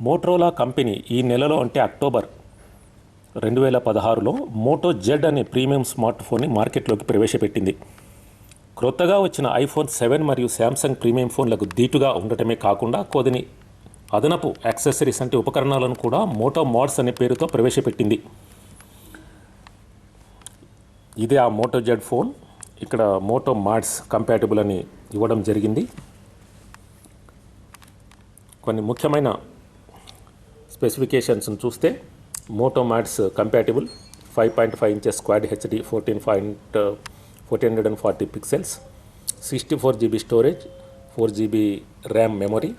Motorola company ఈ నెలలో అంటే అక్టోబర్ 2016లో మోటో జెడ్ అనే ప్రీమియం స్మార్ట్ ఫోన్ని మార్కెట్లోకి ప్రవేశపెట్టింది. క్రొత్తగా వచ్చిన ఐఫోన్ 7 మరియు శాంసంగ్ ప్రీమియం ఫోన్లకు దీటుగా ఉండటమే కాకుండా కొన్ని అదనపు యాక్సెసరీస్ అంటే ఉపకరణాలను కూడా మోటో మాడ్స్ అనే పేరుతో ప్రవేశపెట్టింది. ఇది ఆ మోటో జెడ్ ఫోన్. ఇక్కడ మోటో మాడ్స్ కంపాటిబుల్ అని ఇవ్వడం జరిగింది. కొన్ని ముఖ్యమైన స్పెసిఫికేషన్స్ని చూస్తే Moto Mods compatible 5.5 inches quad HD 1440 pixels, 64 GB storage, 4 GB RAM memory,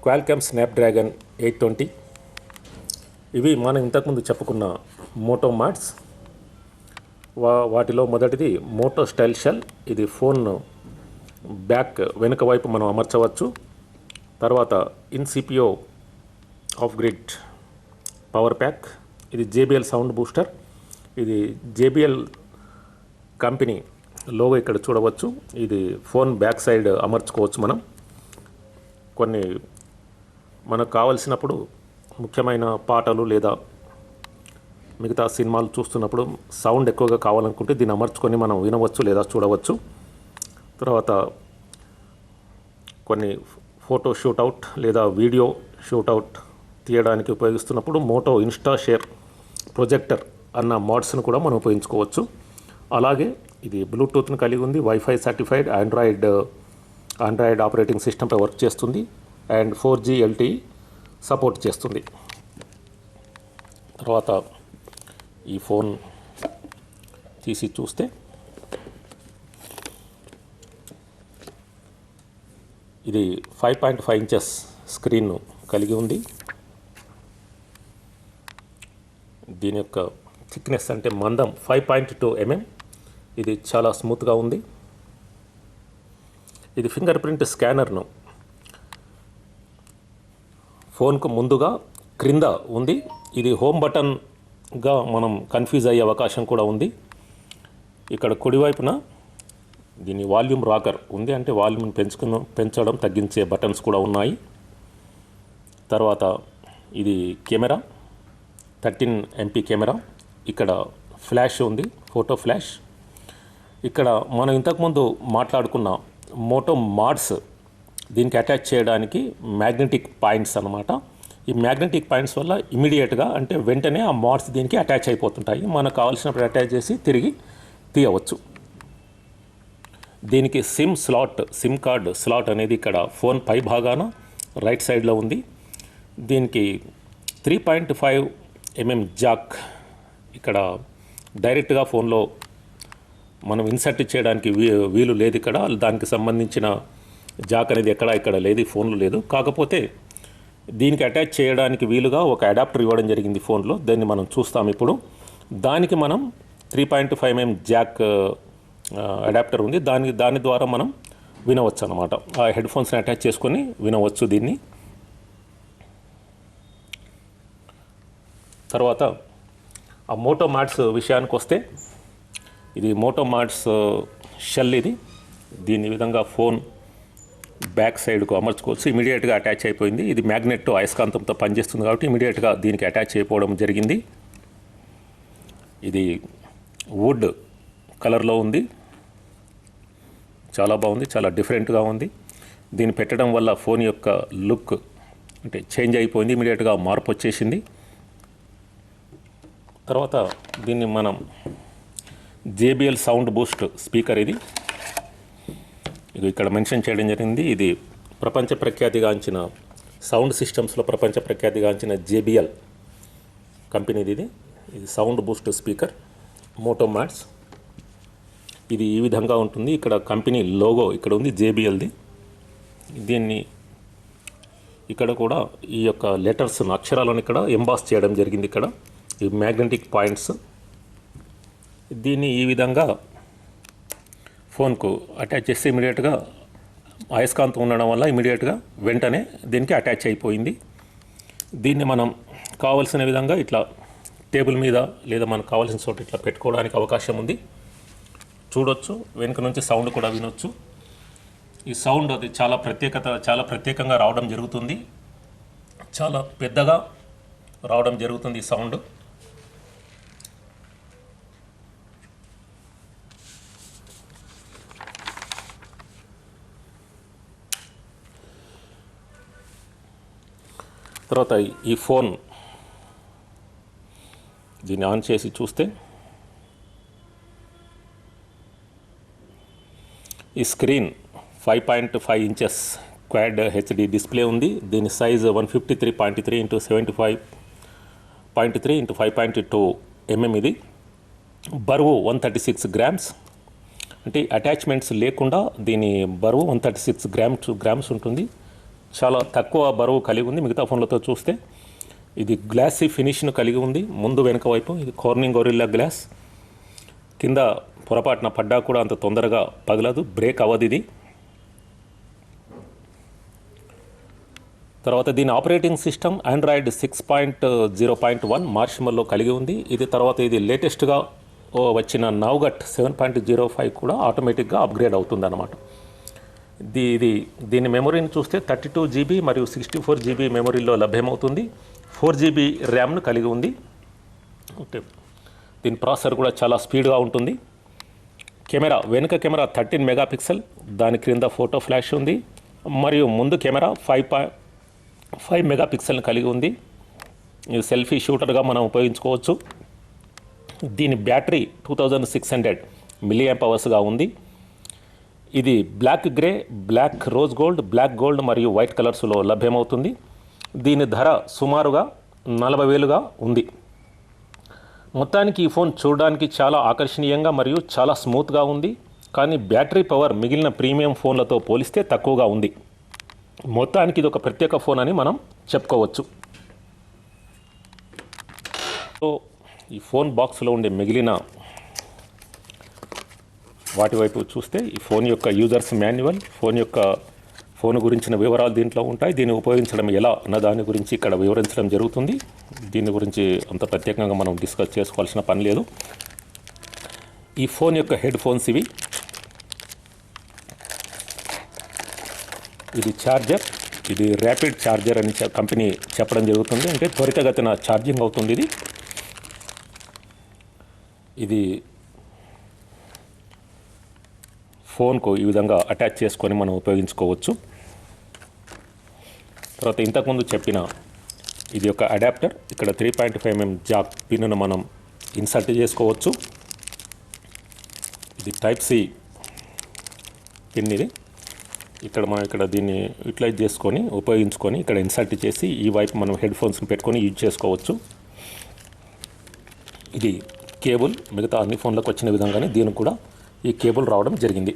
Qualcomm Snapdragon 820. ఇవి మనం ఇంతకుముందు చెప్పుకున్న మోటో మాడ్స్. వాటిలో మొదటిది మోటో స్టైల్ షెల్. ఇది ఫోన్ బ్యాక్ వెనుక వైపు మనం అమర్చవచ్చు. తర్వాత Incipio off grid power pack. ఇది JBL సౌండ్ బూస్టర్. ఇది JBL కంపెనీ లోగో ఇక్కడ చూడవచ్చు. ఇది ఫోన్ బ్యాక్ సైడ్ అమర్చుకోవచ్చు. కొన్ని మనకు కావలసినప్పుడు ముఖ్యమైన పాటలు లేదా మిగతా సినిమాలు చూస్తున్నప్పుడు సౌండ్ ఎక్కువగా కావాలనుకుంటే దీన్ని అమర్చుకొని మనం వినవచ్చు లేదా చూడవచ్చు. తర్వాత కొన్ని ఫోటో షూట్అవుట్ లేదా వీడియో షూట్అవుట్ తీయడానికి ఉపయోగిస్తున్నప్పుడు మోటో ఇన్స్టా షేర్ ప్రొజెక్టర్ అన్న మోడ్స్ను కూడా మనం ఉపయోగించుకోవచ్చు. అలాగే ఇది బ్లూటూత్ను కలిగి ఉంది, వైఫై సర్టిఫైడ్, ఆండ్రాయిడ్ ఆపరేటింగ్ సిస్టంపై వర్క్ చేస్తుంది అండ్ 4G LTE సపోర్ట్ చేస్తుంది. తర్వాత ఈ ఫోన్ తీసి చూస్తే ఇది 5.5 ఇంచెస్ స్క్రీన్ను కలిగి ఉంది. దీని యొక్క థిక్నెస్ అంటే మందం 5.2 mm. ఇది చాలా స్మూత్గా ఉంది. ఇది ఫింగర్ ప్రింట్ స్కానర్ను ఫోన్కు ముందుగా క్రింద ఉంది. ఇది హోమ్ బటన్గా మనం కన్ఫ్యూజ్ అయ్యే అవకాశం కూడా ఉంది. ఇక్కడ కుడివైపున దీని వాల్యూమ్ రాకర్ ఉంది, అంటే వాల్యూమ్ని పెంచడం తగ్గించే బటన్స్ కూడా ఉన్నాయి. తర్వాత ఇది కెమెరా 13 MP కెమెరా. ఇక్కడ ఫ్లాష్ ఉంది, ఫోటో ఫ్లాష్. ఇక్కడ మనం ఇంతకుముందు మాట్లాడుకున్న మోటో మాడ్స్ దీనికి అటాచ్ చేయడానికి మ్యాగ్నెటిక్ పాయింట్స్ అన్నమాట. ఈ మ్యాగ్నెటిక్ పాయింట్స్ వల్ల ఇమీడియట్గా అంటే వెంటనే ఆ మాడ్స్ దీనికి అటాచ్ అయిపోతుంటాయి. మనకు కావాల్సినప్పుడు అటాచ్ చేసి తిరిగి తీయవచ్చు. దీనికి సిమ్ కార్డ్ స్లాట్ అనేది ఇక్కడ ఫోన్ పై భాగాన రైట్ సైడ్లో ఉంది. దీనికి 3.5 mm జాక్ ఇక్కడ డైరెక్ట్గా ఫోన్లో మనం ఇన్సర్ట్ చేయడానికి వీలు లేదు. ఇక్కడ దానికి సంబంధించిన జాక్ అనేది ఇక్కడ లేదు, ఫోన్లో లేదు. కాకపోతే దీనికి అటాచ్ చేయడానికి వీలుగా ఒక అడాప్టర్ ఇవ్వడం జరిగింది ఫోన్లో. దాన్ని మనం చూస్తాం ఇప్పుడు. దానికి మనం 3.5 mm జాక్ అడాప్టర్ ఉంది. దాని ద్వారా మనం వినవచ్చు అన్నమాట. ఆ హెడ్ ఫోన్స్ని అటాచ్ చేసుకొని వినవచ్చు దీన్ని. తర్వాత ఆ మోటో మాడ్స్ విషయానికి వస్తే ఇది మోటో మాడ్స్ షెల్. దీని విధంగా ఫోన్ బ్యాక్ సైడ్కు అమర్చుకోవచ్చు. ఇమీడియట్గా అటాచ్ అయిపోయింది. ఇది మ్యాగ్నెట్ అయస్కాంతంతో పనిచేస్తుంది కాబట్టి ఇమీడియట్గా దీనికి అటాచ్ అయిపోవడం జరిగింది. ఇది వుడ్ కలర్లో ఉంది, చాలా బాగుంది, చాలా డిఫరెంట్గా ఉంది. దీన్ని పెట్టడం వల్ల ఫోన్ యొక్క లుక్ అంటే చేంజ్ అయిపోయింది, ఇమీడియట్గా మార్పు వచ్చేసింది. తర్వాత దీన్ని మనం JBL సౌండ్ బూస్ట్ స్పీకర్. ఇది ఇక్కడ మెన్షన్ చేయడం జరిగింది. ఇది ప్రపంచ ప్రఖ్యాతిగాంచిన సౌండ్ సిస్టమ్స్లో ప్రపంచ ప్రఖ్యాతిగాంచిన JBL కంపెనీది. ఇది sound boost speaker Moto Mods. ఇది ఈ విధంగా ఉంటుంది. ఇక్కడ కంపెనీ లోగో ఇక్కడ ఉంది, JBLది. దీన్ని ఇక్కడ కూడా ఈ యొక్క లెటర్స్ అక్షరాలను ఇక్కడ ఎంబాస్ చేయడం జరిగింది. ఇక్కడ ఈ మ్యాగ్నెటిక్ పాయింట్స్. దీన్ని ఈ విధంగా ఫోన్కు అటాచ్ చేస్తే ఇమీడియట్గా అయస్కాంతం ఉండడం వల్ల ఇమీడియట్గా వెంటనే దీనికి అటాచ్ అయిపోయింది. దీన్ని మనం కావలసిన విధంగా ఇట్లా టేబుల్ మీద లేదా మనకు కావాల్సిన చోట ఇట్లా పెట్టుకోవడానికి అవకాశం ఉంది. చూడొచ్చు, వెనుక నుంచి సౌండ్ కూడా వినొచ్చు. ఈ సౌండ్ అది చాలా ప్రత్యేకంగా రావడం జరుగుతుంది. చాలా పెద్దగా రావడం జరుగుతుంది ఈ సౌండ్. తర్వాత ఈ ఫోన్ దీన్ని ఆన్ చేసి చూస్తే ఈ screen 5.5 inches quad HD display ఉంది. దీని సైజ్ 153.3 ఇంటూ 75.3 ఇంటూ 5.2 mm. ఇది బరువు 136 గ్రామ్స్. అంటే అటాచ్మెంట్స్ లేకుండా దీని బరువు 136 గ్రామ్స్ ఉంటుంది. చాలా తక్కువ బరువు కలిగి ఉంది మిగతా ఫోన్లతో చూస్తే. ఇది గ్లాసీ ఫినిష్ను కలిగి ఉంది ముందు వెనుక వైపు. ఇది కార్నింగ్ గొరిల్లా గ్లాస్. కింద పొరపాటున పడ్డా కూడా అంత తొందరగా పగలదు, బ్రేక్ అవ్వదు ఇది. తర్వాత దీని ఆపరేటింగ్ సిస్టమ్ ఆండ్రాయిడ్ 6.0.1 మార్ష్మెల్లో కలిగి ఉంది. ఇది తర్వాత ఇది లేటెస్ట్గా వచ్చిన నౌగట్ 7.05 కూడా ఆటోమేటిక్గా అప్గ్రేడ్ అవుతుంది అన్నమాట. దీని మెమొరీని చూస్తే 32 GB మరియు 64 GB మెమొరీలో లభ్యమవుతుంది. 4 GB ర్యామ్ను కలిగి ఉంది. ఓకే, దీని ప్రాసెసర్ కూడా చాలా స్పీడ్గా ఉంటుంది. కెమెరా, వెనుక కెమెరా 13 మెగాపిక్సెల్, దాని క్రింద ఫోటో ఫ్లాష్ ఉంది. మరియు ముందు కెమెరా 5 మెగాపిక్సెల్ని కలిగి ఉంది. ఇది సెల్ఫీ షూటర్గా మనం ఉపయోగించుకోవచ్చు. దీని బ్యాటరీ 2600 mAhగా ఉంది. ఇది black grey, black rose gold, black gold మరియు వైట్ కలర్స్లో లభ్యమవుతుంది. దీని ధర సుమారుగా 40,000గా ఉంది. మొత్తానికి ఈ ఫోన్ చూడడానికి చాలా ఆకర్షణీయంగా మరియు చాలా స్మూత్గా ఉంది. కానీ బ్యాటరీ పవర్ మిగిలిన ప్రీమియం ఫోన్లతో పోలిస్తే తక్కువగా ఉంది. మొత్తానికి ఇది ఒక ప్రత్యేక ఫోన్ అని మనం చెప్పుకోవచ్చు. సో ఈ ఫోన్ బాక్స్లో ఉండే మిగిలిన వాటి వైపు చూస్తే ఈ ఫోన్ యొక్క యూజర్స్ మాన్యువల్, ఫోన్ గురించిన వివరాలు దీంట్లో ఉంటాయి. దీన్ని ఉపయోగించడం ఎలా అన్న దాని గురించి ఇక్కడ వివరించడం జరుగుతుంది. దీని గురించి అంత ప్రత్యేకంగా మనం డిస్కస్ చేసుకోవాల్సిన పని లేదు. ఈ ఫోన్ యొక్క హెడ్ ఫోన్స్ ఇవి. ఇది ఛార్జర్, ఇది ర్యాపిడ్ ఛార్జర్ అని కంపెనీ చెప్పడం జరుగుతుంది. అంటే త్వరితగతిన ఛార్జింగ్ అవుతుంది ఇది ఫోన్కు ఈ విధంగా అటాచ్ చేసుకొని మనం ఉపయోగించుకోవచ్చు. తర్వాత ఇంతకుముందు చెప్పిన ఇది ఒక అడాప్టర్. ఇక్కడ 3.5 mm జాక్ పిన్ను మనం ఇన్సర్ట్ చేసుకోవచ్చు. ఇది టైప్ సి పిన్. ఇది మనం దీన్ని యూటిలైజ్ చేసుకొని ఉపయోగించుకొని ఇక్కడ ఇన్సర్ట్ చేసి ఈ వైపు మనం హెడ్ ఫోన్స్ని పెట్టుకొని యూజ్ చేసుకోవచ్చు. ఇది కేబుల్ మిగతా అన్ని ఫోన్లకు వచ్చిన విధంగానే దీనికి కూడా ఈ కేబుల్ రావడం జరిగింది.